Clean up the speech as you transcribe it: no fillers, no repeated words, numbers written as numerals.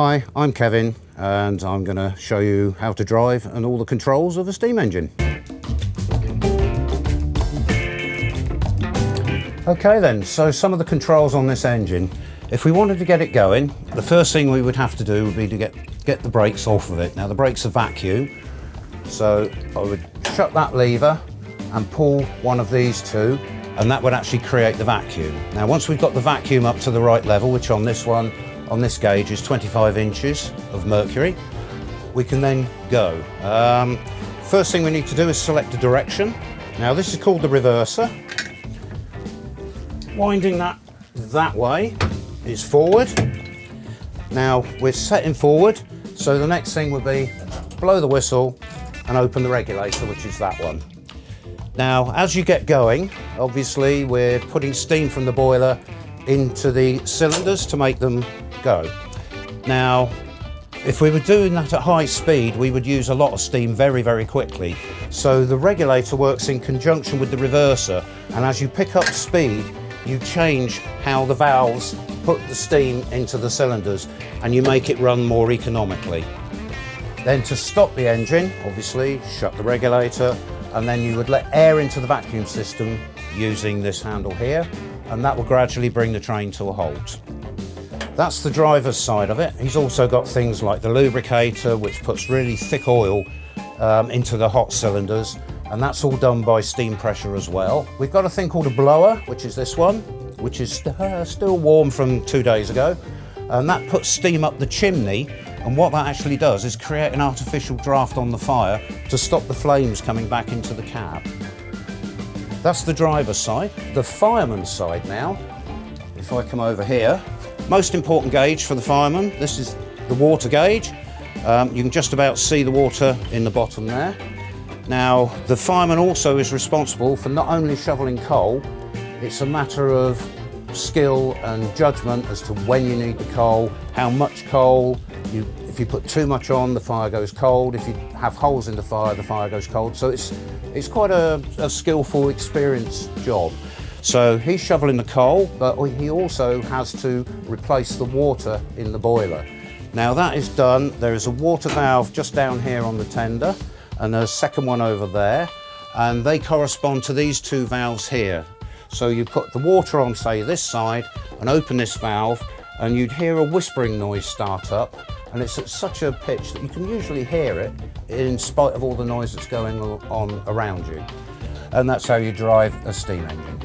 Hi, I'm Kevin and I'm going to show you how to drive and all the controls of a steam engine. Okay then, so some of the controls on this engine. If we wanted to get it going, the first thing we would have to do would be to get the brakes off of it. Now the brakes are vacuum, so I would shut that lever and pull one of these two, and that would actually create the vacuum. Now once we've got the vacuum up to the right level, which on this one, on this gauge is 25 inches of mercury, we can then go. First thing we need to do is select a direction. Now this is called the reverser. Winding that way is forward. Now we're setting forward, so the next thing would be blow the whistle and open the regulator, which is that one. Now as you get going, obviously we're putting steam from the boiler into the cylinders to make them go. Now if we were doing that at high speed, we would use a lot of steam very, very quickly. So the regulator works in conjunction with the reverser, and as you pick up speed, you change how the valves put the steam into the cylinders and you make it run more economically. Then to stop the engine, obviously shut the regulator, and then you would let air into the vacuum system using this handle here, and that will gradually bring the train to a halt. That's the driver's side of it. He's also got things like the lubricator, which puts really thick oil into the hot cylinders, and that's all done by steam pressure as well. We've got a thing called a blower, which is this one, which is still warm from 2 days ago, and that puts steam up the chimney, and what that actually does is create an artificial draft on the fire to stop the flames coming back into the cab. That's the driver's side. The fireman's side now, if I come over here, most important gauge for the fireman, this is the water gauge. You can just about see the water in the bottom there. Now, the fireman also is responsible for not only shoveling coal, it's a matter of skill and judgment as to when you need the coal, how much coal. If you put too much on, the fire goes cold. If you have holes in the fire goes cold. So it's quite a skillful, experienced job. So he's shoveling the coal, but he also has to replace the water in the boiler. Now that is done. There is a water valve just down here on the tender, and there's a second one over there, and they correspond to these two valves here. So you put the water on, say, this side, and open this valve, and you'd hear a whispering noise start up, and it's at such a pitch that you can usually hear it in spite of all the noise that's going on around you. And that's how you drive a steam engine.